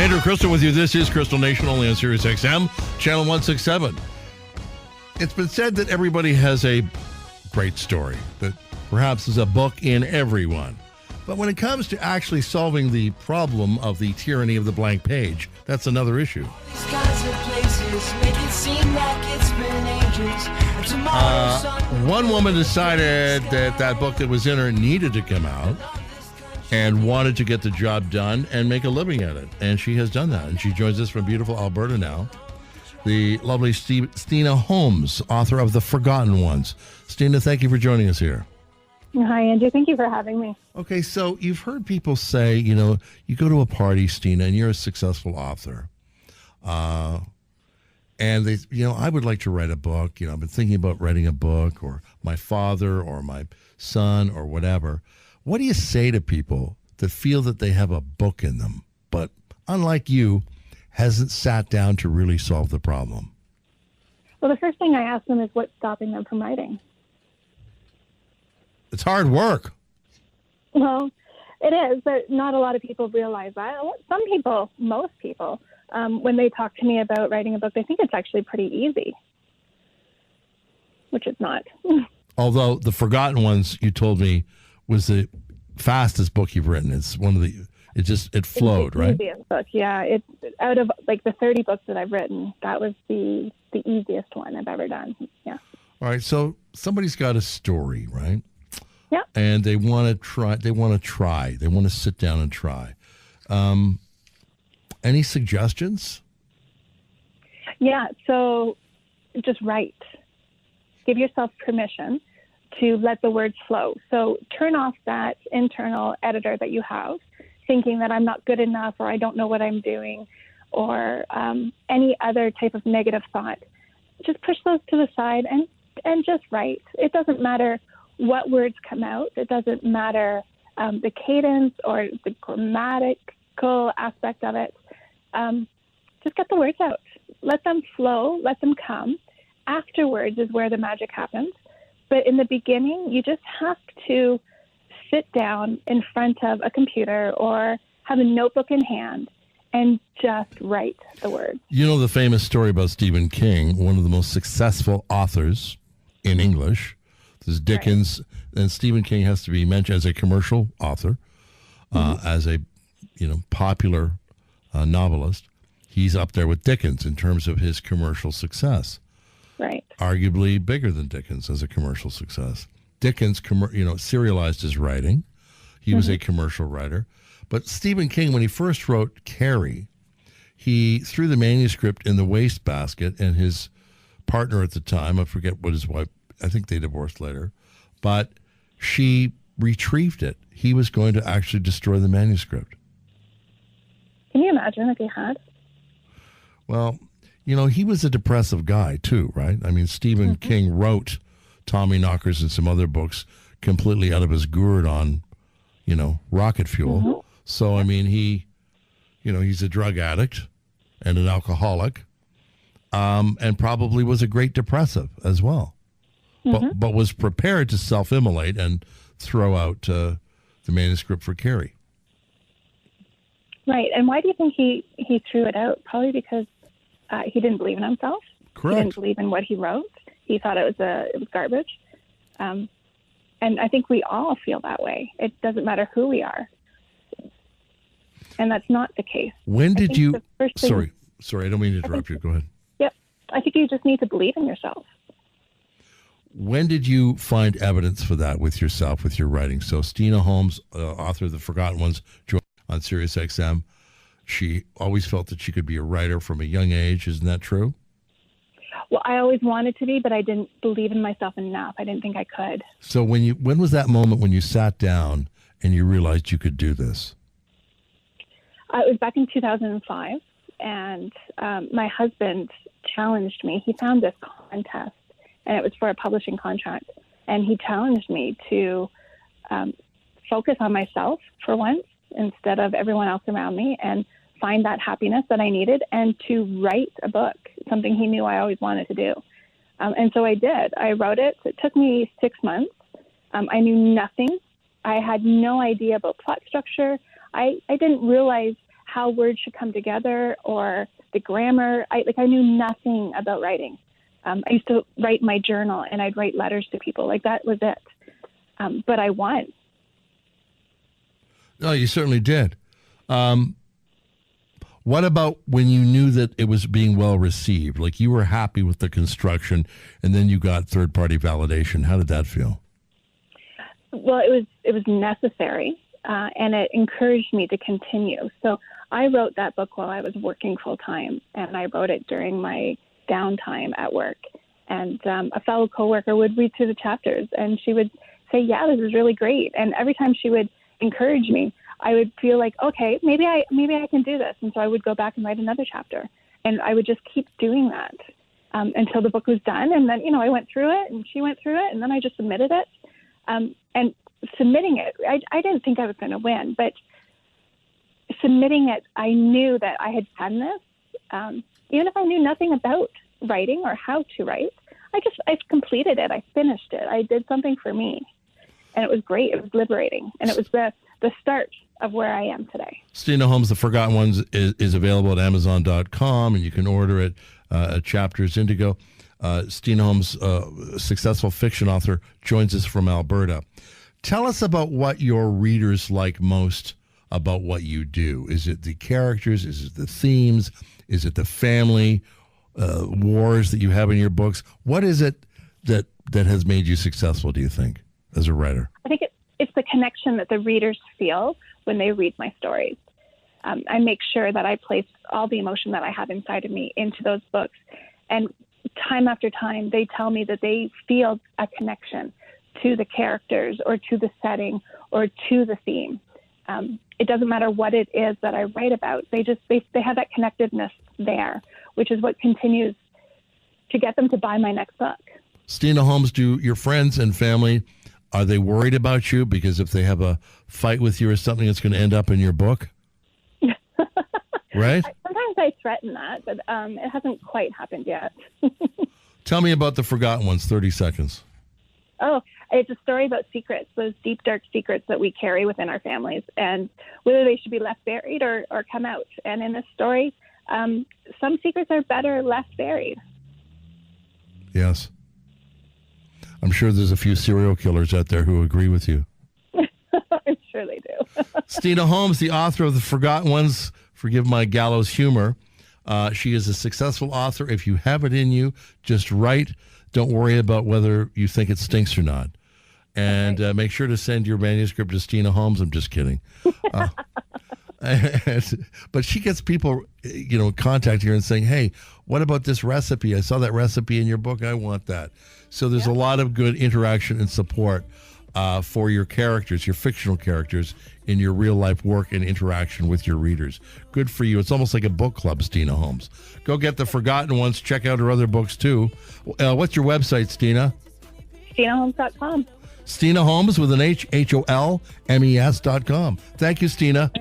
Andrew Krystal with you. This is Krystal Nation, only on Sirius XM, channel 167. It's been said that everybody has a great story, that perhaps there's a book in everyone. But when it comes to actually solving the problem of the tyranny of the blank page, that's another issue. One woman decided that that book that was in her needed to come out and wanted to get the job done and make a living at it. And she has done that. And she joins us from beautiful Alberta now. The lovely Steena Holmes, author of The Forgotten Ones. Steena, thank you for joining us here. Hi, Andrew. Thank you for having me. Okay, so you've heard people say, you know, you go to a party, Steena, and you're a successful author. And they, you know, I would like to write a book. You know, I've been thinking about writing a book, or my father or my son or whatever. What do you say to people that feel that they have a book in them, but unlike you, hasn't sat down to really solve the problem? Well, the first thing I ask them is what's stopping them from writing. It's hard work. Well, it is, but not a lot of people realize that. Some people, most people, when they talk to me about writing a book, they think it's actually pretty easy, which it's not. Although The Forgotten Ones, you told me, was the fastest book you've written. It's one of the, it flowed, right? It's the easiest book, yeah. It's out of like the 30 books that I've written, that was the easiest one I've ever done, yeah. All right, so somebody's got a story, right? Yeah. And they want to sit down and try. Any suggestions? Yeah, so just write. Give yourself permission to let the words flow. So turn off that internal editor that you have, thinking that I'm not good enough or I don't know what I'm doing or any other type of negative thought. Just push those to the side and just write. It doesn't matter what words come out. It doesn't matter the cadence or the grammatical aspect of it. Just get the words out. Let them flow. Let them come. Afterwards is where the magic happens. But in the beginning, you just have to sit down in front of a computer or have a notebook in hand and just write the words. You know the famous story about Stephen King, one of the most successful authors in English. There's Dickens, right. And Stephen King has to be mentioned as a commercial author, as a popular novelist. He's up there with Dickens in terms of his commercial success. Right. Arguably bigger than Dickens as a commercial success. Dickens, serialized his writing. He was a commercial writer. But Stephen King, when he first wrote Carrie, he threw the manuscript in the wastebasket, and his partner at the time, I forget what his wife, I think they divorced later, but she retrieved it. He was going to actually destroy the manuscript. Can you imagine if he had? Well, he was a depressive guy too, right? I mean, Stephen King wrote Tommy Knockers and some other books completely out of his gourd on, rocket fuel. So, I mean, he's a drug addict and an alcoholic, and probably was a great depressive as well, but was prepared to self-immolate and throw out the manuscript for Carrie. Right. And why do you think he threw it out? Probably because he didn't believe in himself. Correct. He didn't believe in what he wrote. He thought it was garbage. And I think we all feel that way. It doesn't matter who we are. And that's not the case. When did you... Sorry, I don't mean to interrupt you. Go ahead. Yep. I think you just need to believe in yourself. When did you find evidence for that with yourself, with your writing? So Steena Holmes, author of The Forgotten Ones, joined on Sirius XM. She always felt that she could be a writer from a young age. Isn't that true? Well, I always wanted to be, but I didn't believe in myself enough. I didn't think I could. So when was that moment when you sat down and you realized you could do this? It was back in 2005, and my husband challenged me. He found this contest, and it was for a publishing contract, and he challenged me to focus on myself for once instead of everyone else around me and find that happiness that I needed and to write a book, something he knew I always wanted to do. And so I did. I wrote it. It took me 6 months. I knew nothing. I had no idea about plot structure. I didn't realize how words should come together or the grammar. I knew nothing about writing. I used to write my journal and I'd write letters to people. Like that was it. But I won. No, you certainly did. What about when you knew that it was being well received? Like you were happy with the construction and then you got third-party validation. How did that feel? Well, it was necessary, and it encouraged me to continue. So I wrote that book while I was working full-time, and I wrote it during my downtime at work. And a fellow coworker would read through the chapters, and she would say, yeah, this is really great. And every time she would encourage me, I would feel like, okay, maybe I can do this. And so I would go back and write another chapter. And I would just keep doing that until the book was done. And then, I went through it and she went through it and then I just submitted it. And submitting it, I didn't think I was going to win, but submitting it, I knew that I had done this. Even if I knew nothing about writing or how to write, I completed it. I finished it. I did something for me. And it was great. It was liberating. And it was the start of where I am today. Steena Holmes, The Forgotten Ones, is available at Amazon.com, and you can order it at Chapters Indigo. Steena Holmes, successful fiction author, joins us from Alberta. Tell us about what your readers like most about what you do. Is it the characters? Is it the themes? Is it the family wars that you have in your books? What is it that has made you successful, do you think, as a writer? I think it's the connection that the readers feel when they read my stories. I make sure that I place all the emotion that I have inside of me into those books. And time after time, they tell me that they feel a connection to the characters or to the setting or to the theme. It doesn't matter what it is that I write about. They have that connectedness there, which is what continues to get them to buy my next book. Steena Holmes, do your friends and family, are they worried about you? Because if they have a fight with you or something, it's going to end up in your book? Right? Sometimes I threaten that, but it hasn't quite happened yet. Tell me about The Forgotten Ones, 30 seconds. Oh, it's a story about secrets, those deep, dark secrets that we carry within our families, and whether they should be left buried or come out. And in this story, some secrets are better left buried. Yes. I'm sure there's a few serial killers out there who agree with you. I'm sure they do. Steena Holmes, the author of The Forgotten Ones, forgive my gallows humor. She is a successful author. If you have it in you, just write. Don't worry about whether you think it stinks or not. And make sure to send your manuscript to Steena Holmes. I'm just kidding. But she gets people, contacting her and saying, hey, what about this recipe? I saw that recipe in your book. I want that. So there's a lot of good interaction and support for your characters, your fictional characters, in your real life work and interaction with your readers. Good for you. It's almost like a book club, Steena Holmes. Go get The Forgotten Ones. Check out her other books, too. What's your website, Steena? SteenaHolmes.com. Steena Holmes with an H, HOLMES.com. Thank you, Steena.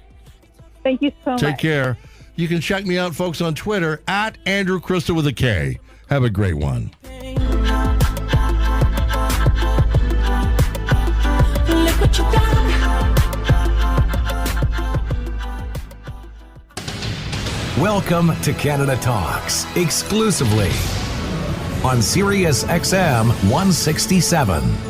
Thank you so much. Take care. You can check me out, folks, on Twitter at Andrew Krystal with a K. Have a great one. Look what you done. Welcome to Canada Talks, exclusively on Sirius XM 167.